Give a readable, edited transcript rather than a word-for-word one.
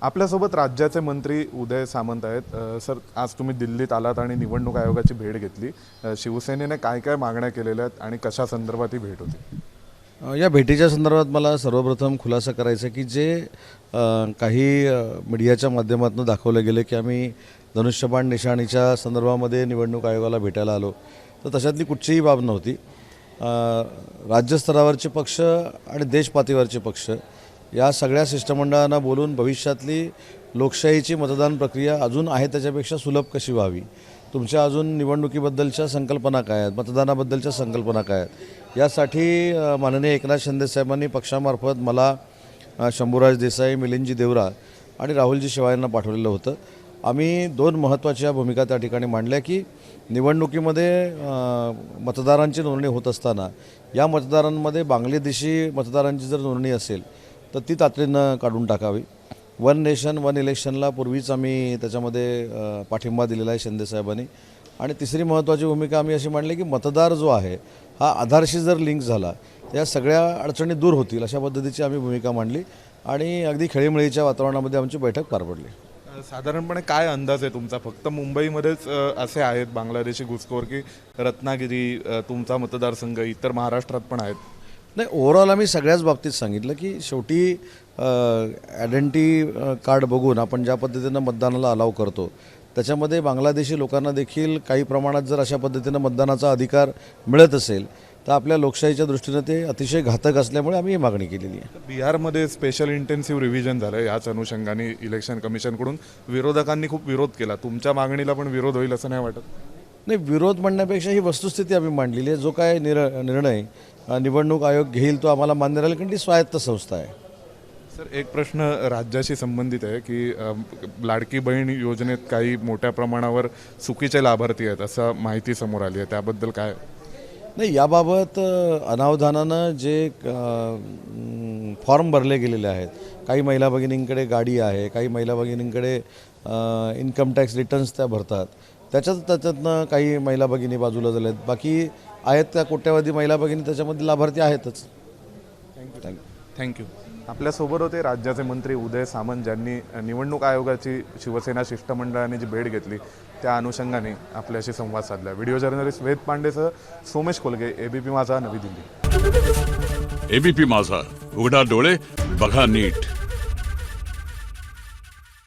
आपल्यासोबत राज्याचे मंत्री उदय सामंत आहेत। सर, आज तुम्ही दिल्लीत आलात आणि निवडणूक आयोगाची भेट घेतली। शिवसेनेने काय काय मागण्या केलेल्या आहेत आणि कशा संदर्भात ही भेट होती? या भेटीच्या संदर्भात मला सर्वप्रथम खुलासा करायचा की जे काही मीडियाच्या माध्यमातून दाखवलं गेलं की आम्ही धनुष्यबाण निशाणीच्या संदर्भामध्ये निवडणूक आयोगाला भेटायला आलो, तर तशातली कुठचीही बाब नव्हती। राज्यस्तरावरचे पक्ष आणि देशपातळीवरचे पक्ष या सगळ्या शिष्टमंडळांना बोलून भविष्यातली लोकशाहीची मतदान प्रक्रिया अजून आहे त्याच्यापेक्षा सुलभ कशी व्हावी, तुमच्या अजून निवडणुकीबद्दलच्या संकल्पना काय आहेत, मतदानाबद्दलच्या संकल्पना काय आहेत, यासाठी माननीय एकनाथ शिंदे साहेबांनी पक्षामार्फत मला शंभूराज देसाई, मिलिंदजी देवरा आणि राहुलजी शेवाळे यांना पाठवलेलं होतं। आम्ही दोन महत्त्वाच्या भूमिका त्या ठिकाणी मांडल्या की निवडणुकीमध्ये मतदारांची नोंदणी होत असताना या मतदारांमध्ये बांगलादेशी मतदारांची जर नोंदणी असेल तर ती तातडीनं काढून टाकावी। वन नेशन वन इलेक्शनला पूर्वीच आम्ही त्याच्यामध्ये पाठिंबा दिलेला आहे शिंदे साहेबांनी। आणि तिसरी महत्त्वाची भूमिका आम्ही अशी मांडली की मतदार जो आहे हा आधारशी जर लिंक झाला तर या सगळ्या अडचणी दूर होतील, अशा पद्धतीची आम्ही भूमिका मांडली आणि अगदी खेळीमेळीच्या वातावरणामध्ये आमची बैठक पार पडली। साधारणपणे काय अंदाज आहे तुमचा? फक्त मुंबईमध्येच असे आहेत बांगलादेशी घुसखोर की रत्नागिरी, तुमचा मतदारसंघ, इतर महाराष्ट्रात पण आहेत? नाही, ओव्हरऑल आम्ही सगळ्याच बाबतीत सांगितलं की शेवटी आयडेंटिटी कार्ड बघून आपण ज्या पद्धतीनं मतदानाला अलाव करतो त्याच्यामध्ये बांगलादेशी लोकांना देखील काही प्रमाणात जर अशा पद्धतीनं मतदानाचा अधिकार मिळत असेल तर आपल्या लोकशाहीच्या दृष्टीनं ते अतिशय घातक असल्यामुळे आम्ही ही मागणी केलेली आहे। बिहारमध्ये स्पेशल इंटेन्सिव्ह रिव्हिजन झालं, याच अनुषंगाने इलेक्शन कमिशनकडून विरोधकांनी खूप विरोध केला। तुमच्या मागणीला पण विरोध होईल असं नाही वाटत? नाही, विरोध म्हणण्यापेक्षा ही वस्तुस्थिती आम्ही मांडलेली आहे। जो काय निर्णय निवडणूक आयोग घेईल तो आम्हाला मान्य राहील, कारण ती स्वायत्त संस्था आहे। सर, एक प्रश्न राज्याशी संबंधित आहे की लाडकी बहीण योजनेत काही मोठ्या प्रमाणावर चुकीचे लाभार्थी आहेत असं माहिती समोर आली आहे, त्याबद्दल काय? नाही, याबाबत अनावधानानं जे फॉर्म भरले गेलेले आहेत, काही महिला भगिनींकडे गाडी आहे, काही महिला भगिनींकडे इन्कम टॅक्स रिटर्न्स त्या भरतात, त्याच्यातनं काही महिला भगिनी बाजूला झाल्या आहेत। बाकी आहेत त्या कोट्यावधी महिला भगिनी त्याच्यामध्ये लाभार्थी आहेतच। थँक्यू। आपल्यासोबत होते राज्याचे मंत्री उदय सामंत, ज्यांनी निवडणूक आयोगाची शिवसेना शिष्टमंडळाने जी भेट घेतली त्या अनुषंगाने आपल्याशी संवाद साधला। व्हिडिओ जर्नलिस्ट वेद पांडेसह सोमेश कोलगे, एबीपी माझा, नवी दिल्ली। एबीपी माझा, उघडा डोळे बघा नीट।